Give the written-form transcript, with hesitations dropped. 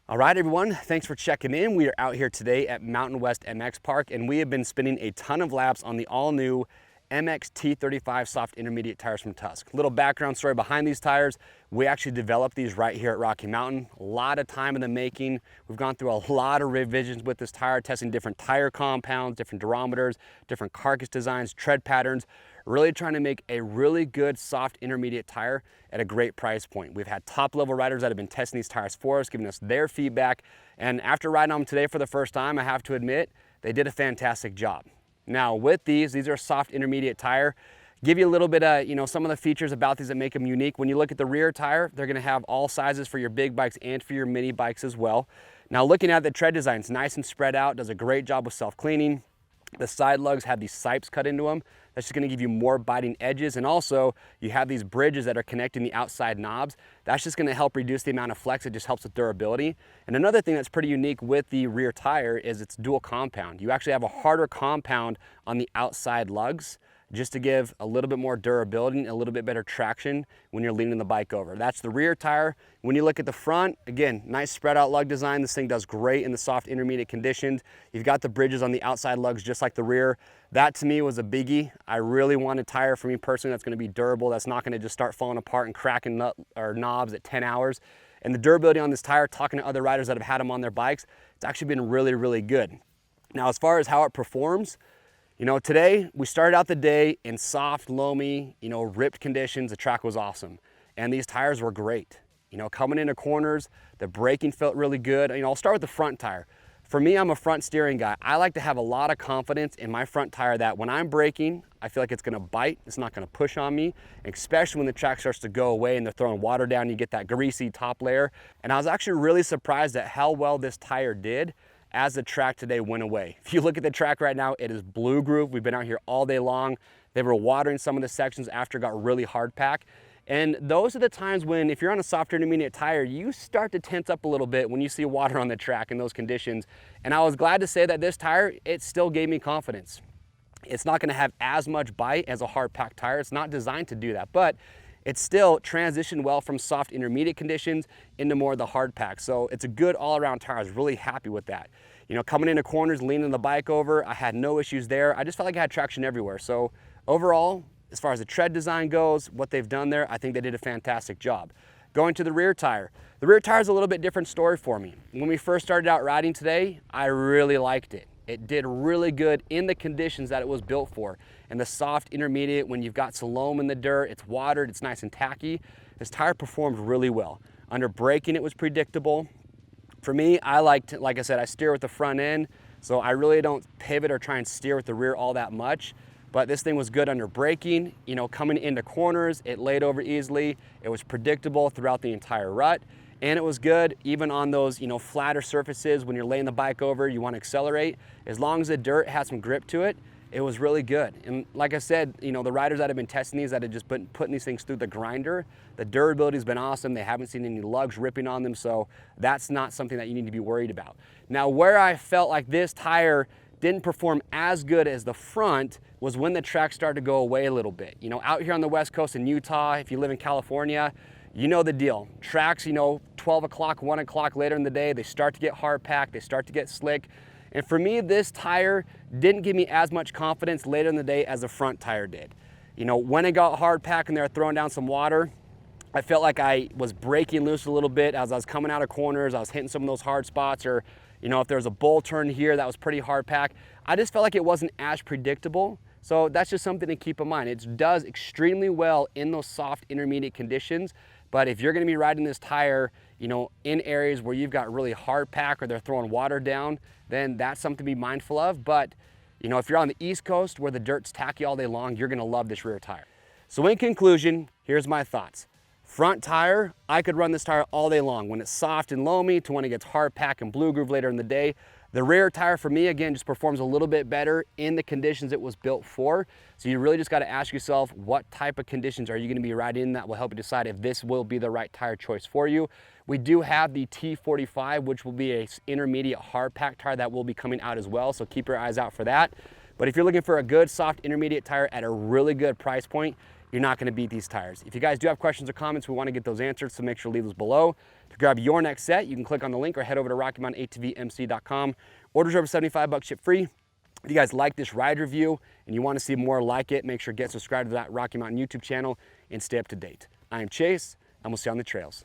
All right, everyone, thanks for checking in. We are out here today at Mountain West MX Park, and we have been spinning a ton of laps on the all-new MX T-35 soft intermediate tires from Tusk. Little background story behind these tires. We actually developed these right here at Rocky Mountain. A lot of time in the making. We've gone through a lot of revisions with this tire, testing different tire compounds, different durometers, different carcass designs, tread patterns, really trying to make a really good soft intermediate tire at a great price point. We've had top level riders that have been testing these tires for us, giving us their feedback. And after riding on them today for the first time, I have to admit, they did a fantastic job. Now with these are a soft intermediate tire. Give you a little bit of, some of the features about these that make them unique. When you look at the rear tire, they're gonna have all sizes for your big bikes and for your mini bikes as well. Now looking at the tread design, it's nice and spread out, does a great job with self-cleaning. The side lugs have these sipes cut into them. That's just gonna give you more biting edges. And also you have these bridges that are connecting the outside knobs. That's just gonna help reduce the amount of flex. It just helps with durability. And another thing that's pretty unique with the rear tire is it's dual compound. You actually have a harder compound on the outside lugs, just to give a little bit more durability and a little bit better traction when you're leaning the bike over. That's the rear tire. When you look at the front, again, nice spread out lug design. This thing does great in the soft intermediate conditions. You've got the bridges on the outside lugs just like the rear. That to me was a biggie. I really want a tire for me personally that's gonna be durable, that's not gonna just start falling apart and cracking knobs at 10 hours. And the durability on this tire, talking to other riders that have had them on their bikes, it's actually been really, really good. Now, as far as how it performs, today we started out the day in soft, loamy, ripped conditions. The track was awesome. And these tires were great. Coming into corners, the braking felt really good. I'll start with the front tire. For me, I'm a front steering guy. I like to have a lot of confidence in my front tire that when I'm braking, I feel like it's gonna bite, it's not gonna push on me, especially when the track starts to go away and they're throwing water down, you get that greasy top layer. And I was actually really surprised at how well this tire did as the track today went away. If you look at the track right now, it is blue groove. We've been out here all day long. They were watering some of the sections after it got really hard pack. And those are the times when, if you're on a soft intermediate tire, you start to tense up a little bit when you see water on the track in those conditions. And I was glad to say that this tire, it still gave me confidence. It's not gonna have as much bite as a hard pack tire. It's not designed to do that, but it's still transitioned well from soft intermediate conditions into more of the hard pack. So it's a good all around tire. I was really happy with that. Coming into corners, leaning the bike over, I had no issues there. I just felt like I had traction everywhere. So overall, as far as the tread design goes, what they've done there, I think they did a fantastic job. Going to the rear tire is a little bit different story for me. When we first started out riding today, I really liked it. It did really good in the conditions that it was built for. And the soft intermediate, when you've got some loam in the dirt, it's watered, it's nice and tacky, this tire performed really well. Under braking, it was predictable. For me, like I said, I steer with the front end, so I really don't pivot or try and steer with the rear all that much. But this thing was good under braking. Coming into corners, it laid over easily. It was predictable throughout the entire rut. And it was good even on those, flatter surfaces when you're laying the bike over, you want to accelerate. As long as the dirt had some grip to it, it was really good. And like I said, the riders that have been testing these, that have just been putting these things through the grinder, the durability has been awesome. They haven't seen any lugs ripping on them, so that's not something that you need to be worried about. Now, where I felt like this tire didn't perform as good as the front was when the track started to go away a little bit. Out here on the West Coast in Utah, if you live in California, you know the deal. Tracks, 12 o'clock, 1 o'clock later in the day, they start to get hard packed, they start to get slick. And for me, this tire didn't give me as much confidence later in the day as the front tire did. When it got hard packed and they were throwing down some water, I felt like I was breaking loose a little bit as I was coming out of corners. I was hitting some of those hard spots, or if there was a bull turn here that was pretty hard packed, I just felt like it wasn't as predictable. So that's just something to keep in mind. It does extremely well in those soft intermediate conditions, but if you're gonna be riding this tire, in areas where you've got really hard pack or they're throwing water down, then that's something to be mindful of. But, if you're on the East Coast where the dirt's tacky all day long, you're gonna love this rear tire. So in conclusion, here's my thoughts. Front tire, I could run this tire all day long when it's soft and loamy to when it gets hard pack and blue groove later in the day. The rear tire for me, again, just performs a little bit better in the conditions it was built for. So you really just got to ask yourself, what type of conditions are you going to be riding in that will help you decide if this will be the right tire choice for you. We do have the T-45, which will be an intermediate hard pack tire that will be coming out as well. So keep your eyes out for that. But if you're looking for a good soft intermediate tire at a really good price point, you're not gonna beat these tires. If you guys do have questions or comments, we wanna get those answered, so make sure to leave those below. To grab your next set, you can click on the link or head over to RockyMountainATVMC.com. Orders over 75 bucks, ship free. If you guys like this ride review and you wanna see more like it, make sure to get subscribed to that Rocky Mountain YouTube channel and stay up to date. I am Chase, and we'll see you on the trails.